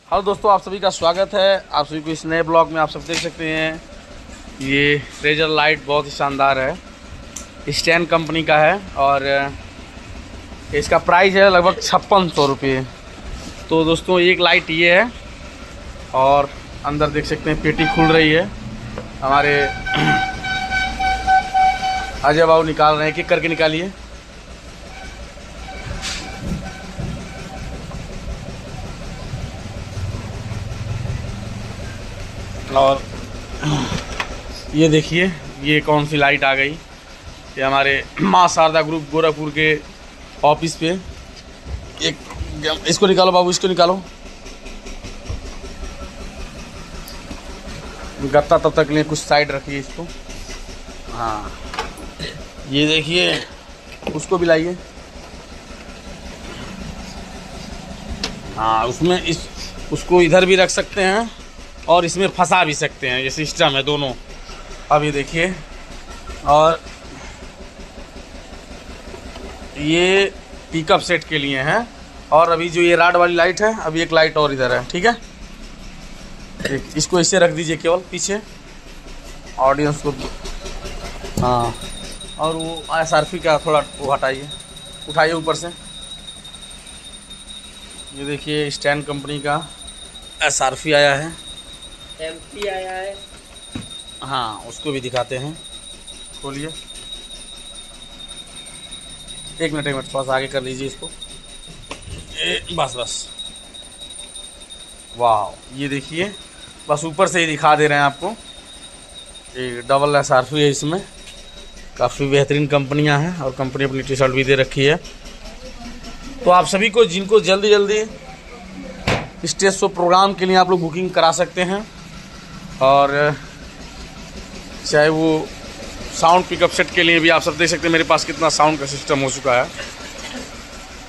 Hello दोस्तों, आप सभी का स्वागत है। आप सभी को इस नए ब्लॉग में आप सब देख सकते हैं। ये रेजर लाइट बहुत ही शानदार है, स्टैंड कंपनी का है और इसका प्राइस है लगभग 5600 रुपये। तो दोस्तों एक लाइट ये है और अंदर देख सकते हैं पेटी खुल रही है। हमारे अजय बाबू निकाल रहे हैं, किक करके निकालिए। और ये देखिए ये कौन सी लाइट आ गई। ये हमारे माँ शारदा ग्रुप गोरखपुर के ऑफिस पे एक, इसको निकालो बाबू, इसको निकालो। गत्ता तब तक लिए कुछ साइड रखिए इसको। हाँ ये देखिए, उसको भी लाइए। हाँ उसमें उसको इधर भी रख सकते हैं और इसमें फंसा भी सकते हैं, ये सिस्टम है दोनों। अब ये देखिए, और ये पिकअप सेट के लिए हैं। और अभी जो ये राड वाली लाइट है, अभी एक लाइट और इधर है, ठीक है। इसको ऐसे रख दीजिए केवल पीछे ऑडियंस को। हाँ, और वो SRP का थोड़ा वो हटाइए, उठाइए ऊपर से। ये देखिए स्टैंड कंपनी का SRP आया है, MP आया है। हाँ उसको भी दिखाते हैं। खोलिए, एक मिनट थोड़ा सा आगे कर लीजिए इसको। बस वाह, ये देखिए बस ऊपर से ही दिखा दे रहे हैं आपको। ये डबल SRP है इसमें। काफ़ी बेहतरीन कंपनियां हैं और कंपनी अपनी टी-शर्ट भी दे रखी है। तो आप सभी को जिनको जल्दी स्टेज शो प्रोग्राम के लिए आप लोग बुकिंग करा सकते हैं, और चाहे वो साउंड पिकअप सेट के लिए भी आप सब देख सकते हैं मेरे पास कितना साउंड का सिस्टम हो चुका है।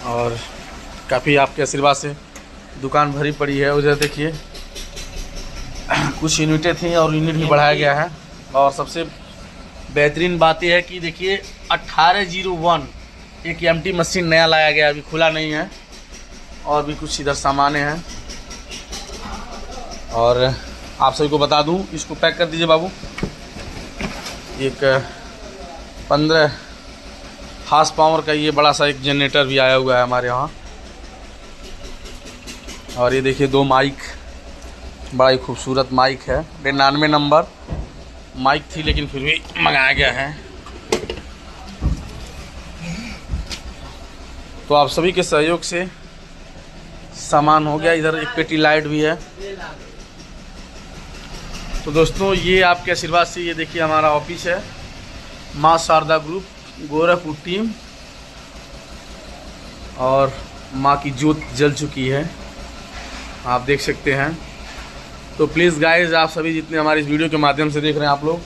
और काफ़ी आपके आशीर्वाद से दुकान भरी पड़ी है। उधर देखिए कुछ यूनिटें थी और यूनिट भी बढ़ाया गया है। और सबसे बेहतरीन बात यह है कि देखिए 1801 एक MT मशीन नया लाया गया, अभी खुला नहीं है। और भी कुछ इधर सामानें हैं। और आप सभी को बता दूं, इसको पैक कर दीजिए बाबू। एक 15 हार्स पावर का ये बड़ा सा एक जनरेटर भी आया हुआ है हमारे यहाँ। और ये देखिए 2 माइक, बड़ा ही खूबसूरत माइक है। 99 नंबर माइक थी लेकिन फिर भी मंगाया गया है। तो आप सभी के सहयोग से सामान हो गया। इधर एक पेटी लाइट भी है। तो दोस्तों ये आपके आशीर्वाद से, ये देखिए हमारा ऑफिस है, माँ शारदा ग्रुप गोरखपुर टीम। और माँ की ज्योत जल चुकी है, आप देख सकते हैं। तो प्लीज़ गाइज, आप सभी जितने हमारे इस वीडियो के माध्यम से देख रहे हैं, आप लोग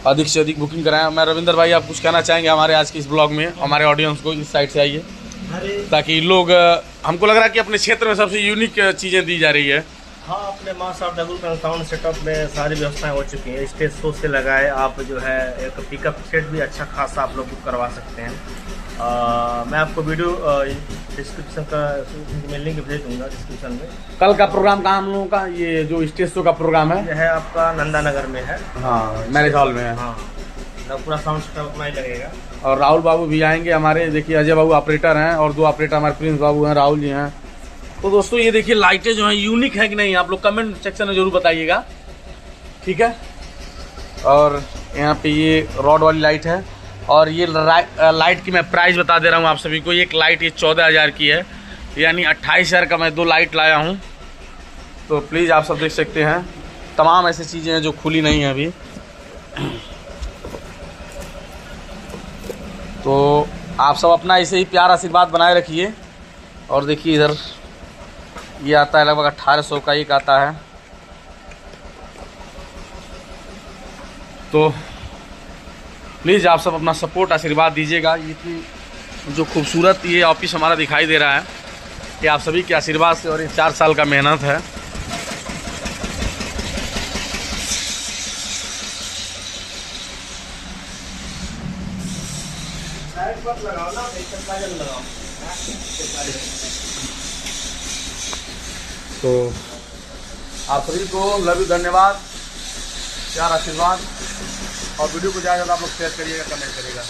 अधिक से अधिक बुकिंग कराएं। मैं रविंदर भाई, आप कुछ कहना चाहेंगे हमारे आज के इस ब्लॉग में हमारे ऑडियंस को? इस साइड से आइए, ताकि लोग, हमको लग रहा है कि अपने क्षेत्र में सबसे यूनिक चीज़ें दी जा रही है। हाँ, अपने माँ शारदा ग्रुप में साउंड सेटअप में सारी व्यवस्थाएं हो चुकी हैं। स्टेज शो से लगाए आप जो है एक पिकअप सेट भी अच्छा खासा आप लोग बुक करवा सकते हैं। मैं आपको वीडियो डिस्क्रिप्शन का में लिंक भेज दूंगा डिस्क्रिप्शन में। कल का प्रोग्राम कहाँ हम लोगों का, ये जो स्टेज शो का प्रोग्राम है, यह है आपका नंदा नगर में है। हाँ मैरिज हॉल में है। हाँ, पूरा साउंड सेटअप अपना ही लगेगा। और राहुल बाबू भी आएंगे हमारे। देखिए अजय बाबू ऑपरेटर हैं और 2 ऑपरेटर हमारे प्रिंस बाबू हैं, राहुल जी हैं। तो दोस्तों ये देखिए लाइटें जो हैं यूनिक है कि नहीं, आप लोग कमेंट सेक्शन में जरूर बताइएगा, ठीक है। और यहाँ पे ये रॉड वाली लाइट है। और ये लाइट की मैं प्राइस बता दे रहा हूँ आप सभी को। एक लाइट ये 14,000 की है, यानी 28,000 का मैं 2 लाइट लाया हूँ। तो प्लीज़ आप सब देख सकते हैं, तमाम ऐसी चीज़ें हैं जो खुली नहीं हैं अभी। तो आप सब अपना ऐसे ही प्यार आशीर्वाद बनाए रखिए। और देखिए इधर ये आता है लगभग 1800 का एक आता है। तो प्लीज़ आप सब अपना सपोर्ट आशीर्वाद दीजिएगा। इतनी जो खूबसूरत ये ऑफिस हमारा दिखाई दे रहा है, ये आप सभी के आशीर्वाद से और ये 4 साल का मेहनत है। तो आप सभी को लव यू, धन्यवाद, प्यार, आशीर्वाद, और वीडियो को ज़्यादा से ज़्यादा आप लोग शेयर करिएगा, कमेंट करिएगा।